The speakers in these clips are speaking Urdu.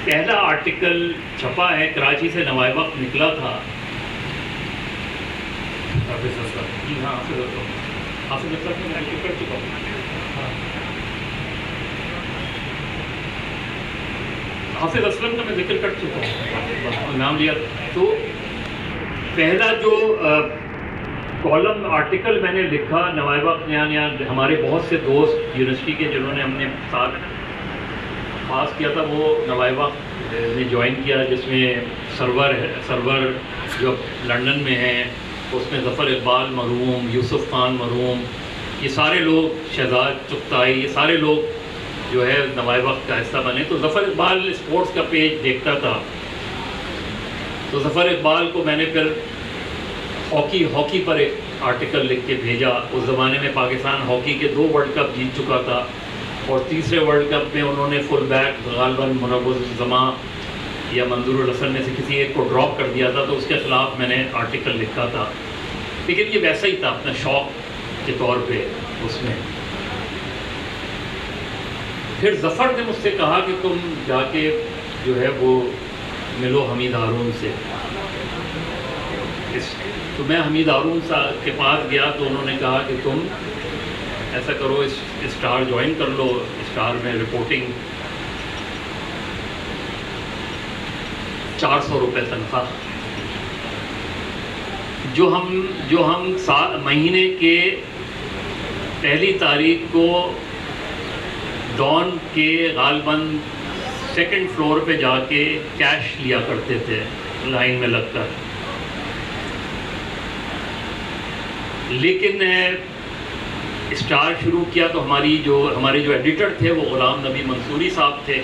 پہلا آرٹیکل چھپا ہے کراچی سے نوائے وقت نکلا تھا. جی ہاں حافظ اصغر میں ذکر کر چکا ہوں. حافظ اسلم کا میں ذکر کر چکا ہوں, نام لیا. تو پہلا جو کالم آرٹیکل میں نے لکھا نوائے وقت یعنی ہمارے بہت سے دوست یونیورسٹی کے جنہوں نے ہم نے ساتھ پاس کیا تھا وہ نوائے وقت نے جوائن کیا, جس میں سرور جو لنڈن میں ہیں, اس میں ظفر اقبال مرحوم, یوسف خان مرحوم, یہ سارے لوگ, شہزاد چغتائی, یہ سارے لوگ جو ہے نوائے وقت کا حصہ بنے. تو ظفر اقبال اسپورٹس کا پیج دیکھتا تھا, تو ظفر اقبال کو میں نے پھر ہاکی پر ایک آرٹیکل لکھ کے بھیجا. اس زمانے میں پاکستان ہاکی کے 2 ورلڈ کپ جیت چکا تھا, اور تیسرے ورلڈ کپ میں انہوں نے فل بیک غالباً منوز الزماں یا منظور الحسن میں سے کسی ایک کو ڈراپ کر دیا تھا, تو اس کے خلاف میں نے آرٹیکل لکھا تھا. لیکن یہ ویسا ہی تھا اپنا شوق کے طور پہ اس میں. پھر ظفر نے مجھ سے کہا کہ تم جا کے جو ہے وہ ملو حمید ہارون سے. تو میں حمید ہارون صاحب کے پاس گیا, تو انہوں نے کہا کہ تم ایسا کرو, اسٹار جوائن کر لو, اسٹار میں رپورٹنگ 400 روپے تنخواہ, جو ہم مہینے کے پہلی تاریخ کو ڈان کے غالباً 2nd فلور پہ جا کے کیش لیا کرتے تھے لائن میں لگ کر. لیکن اسٹار شروع کیا تو ہمارے جو ایڈیٹر تھے وہ غلام نبی منصوری صاحب تھے,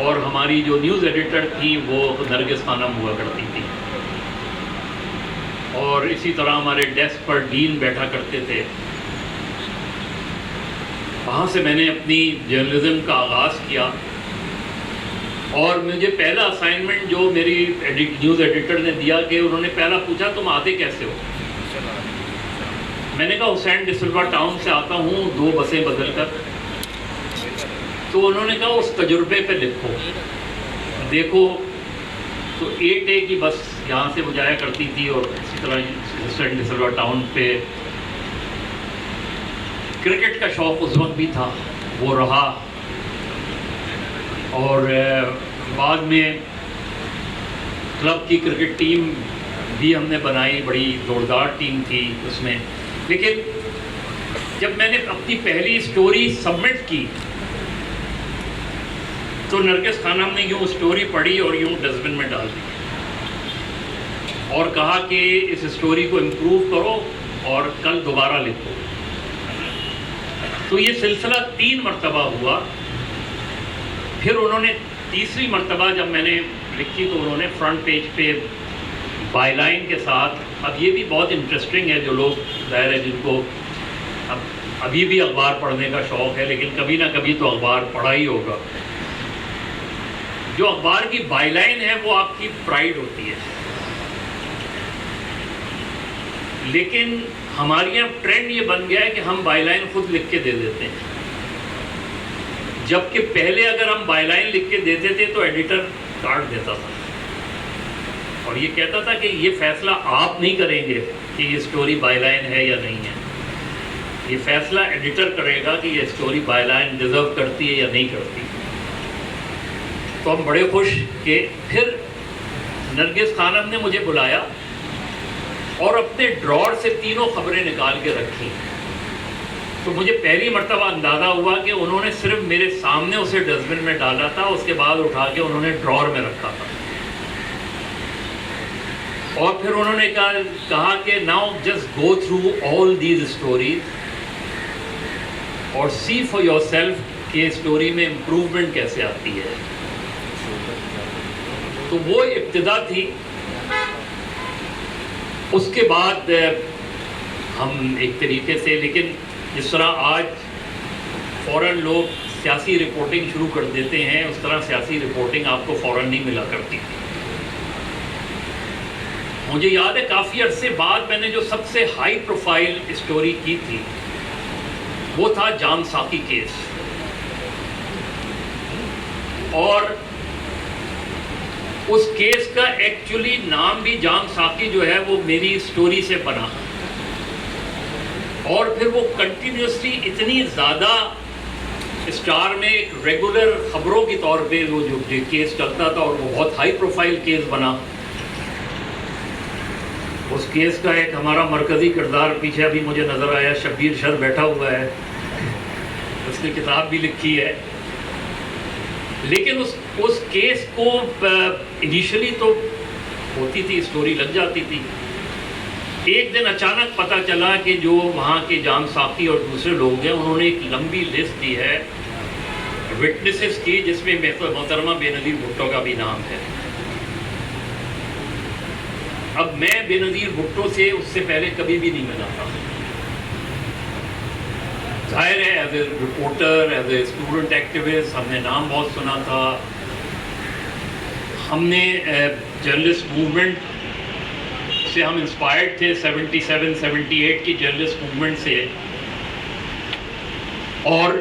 اور ہماری جو نیوز ایڈیٹر تھی وہ نرگس خانم ہوا کرتی تھی, اور اسی طرح ہمارے ڈیسک پر ڈین بیٹھا کرتے تھے. وہاں سے میں نے اپنی جرنلزم کا آغاز کیا, اور مجھے پہلا اسائنمنٹ جو میری نیوز ایڈیٹر نے دیا کہ انہوں نے پہلا پوچھا تم آتے کیسے ہو. میں نے کہا حسین ڈی سلوا ٹاؤن سے آتا ہوں 2 بسیں بدل کر. تو انہوں نے کہا اس تجربے پہ لکھو, دیکھو. تو 8A کی بس یہاں سے وہ جایا کرتی تھی, اور اسی طرح حسین ڈی سلوا ٹاؤن پہ کرکٹ کا شوق اس وقت بھی تھا, وہ رہا. اور بعد میں کلب کی کرکٹ ٹیم بھی ہم نے بنائی, بڑی زوردار ٹیم تھی اس میں. لیکن جب میں نے اپنی پہلی سٹوری سبمٹ کی تو نرگس خانم نے یوں سٹوری پڑھی اور یوں ڈسٹ بن میں ڈال دی, اور کہا کہ اس سٹوری کو امپروو کرو اور کل دوبارہ لکھو. تو یہ سلسلہ 3 مرتبہ ہوا. پھر انہوں نے تیسری مرتبہ جب میں نے لکھی تو انہوں نے فرنٹ پیج پہ بائی لائن کے ساتھ, اب یہ بھی بہت انٹرسٹنگ ہے, جو لوگ ظاہر ہے جن کو ابھی بھی اخبار پڑھنے کا شوق ہے, لیکن کبھی نہ کبھی تو اخبار پڑھا ہی ہوگا. جو اخبار کی بائی لائن ہے وہ آپ کی پرائیڈ ہوتی ہے, لیکن ہمارے یہاں ٹرینڈ یہ بن گیا ہے کہ ہم بائی لائن خود لکھ کے دے دیتے ہیں, جبکہ پہلے اگر ہم بائی لائن لکھ کے دیتے تھے تو ایڈیٹر کاٹ دیتا تھا, اور یہ کہتا تھا کہ یہ فیصلہ آپ نہیں کریں گے کہ یہ سٹوری بائی لائن ہے یا نہیں ہے, یہ فیصلہ ایڈیٹر کرے گا کہ یہ سٹوری بائی لائن ڈیزرو کرتی ہے یا نہیں کرتی. تو ہم بڑے خوش کہ پھر نرگس خانم نے مجھے بلایا اور اپنے ڈراور سے 3 خبریں نکال کے رکھی. تو مجھے پہلی مرتبہ اندازہ ہوا کہ انہوں نے صرف میرے سامنے اسے ڈسٹ بن میں ڈالا تھا, اس کے بعد اٹھا کے انہوں نے ڈراور میں رکھا تھا. اور پھر انہوں نے کہا کہ now just go through all these stories اور سی فار یور سیلف کہ اسٹوری میں امپروومنٹ کیسے آتی ہے. تو وہ ابتدا تھی. اس کے بعد ہم ایک طریقے سے, لیکن جس طرح آج فوراً لوگ سیاسی رپورٹنگ شروع کر دیتے ہیں, اس طرح سیاسی رپورٹنگ آپ کو فوراً نہیں ملا کرتی. مجھے یاد ہے کافی عرصے بعد میں نے جو سب سے ہائی پروفائل اسٹوری کی تھی وہ تھا جان ساقی کیس. اور اس کیس کا ایکچولی نام بھی جام ساقی جو ہے وہ میری سٹوری سے بنا، اور پھر وہ کنٹینیوسلی اتنی زیادہ اسٹار میں ایک ریگولر خبروں کی طور پہ وہ جو کیس چلتا تھا، اور وہ بہت ہائی پروفائل کیس بنا. اس کیس کا ایک ہمارا مرکزی کردار پیچھے ابھی مجھے نظر آیا، شبیر شر بیٹھا ہوا ہے، اس نے کتاب بھی لکھی ہے. لیکن اس کیس کو انیشلی تو ہوتی تھی، اسٹوری لگ جاتی تھی. ایک دن اچانک پتہ چلا کہ جو وہاں کے جام ساقی اور دوسرے لوگ ہیں، انہوں نے ایک لمبی لسٹ دی ہے وٹنسز کی، جس میں محترمہ بے نظیر بھٹو کا بھی نام ہے. اب میں بے نظیر بھٹو سے اس سے پہلے کبھی بھی نہیں ملا تھا. ظاہر ہے as a reporter, as a student activist ہم نے نام بہت سنا تھا. ہم نے جرنلسٹ موومنٹ سے ہم انسپائرڈ تھے، 77 78 کی جرنلسٹ موومنٹ سے. اور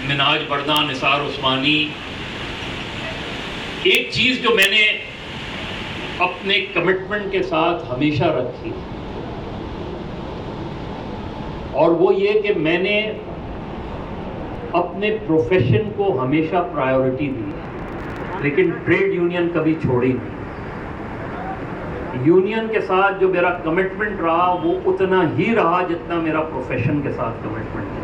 مناج بردان، نثار عثمانی. ایک چیز جو میں نے اپنے کمٹمنٹ کے ساتھ ہمیشہ رکھی، اور وہ یہ کہ میں نے اپنے پروفیشن کو ہمیشہ پرائیورٹی دی، لیکن ٹریڈ یونین کبھی چھوڑی نہیں. یونین کے ساتھ جو میرا کمٹمنٹ رہا وہ اتنا ہی رہا جتنا میرا پروفیشن کے ساتھ کمٹمنٹ تھا.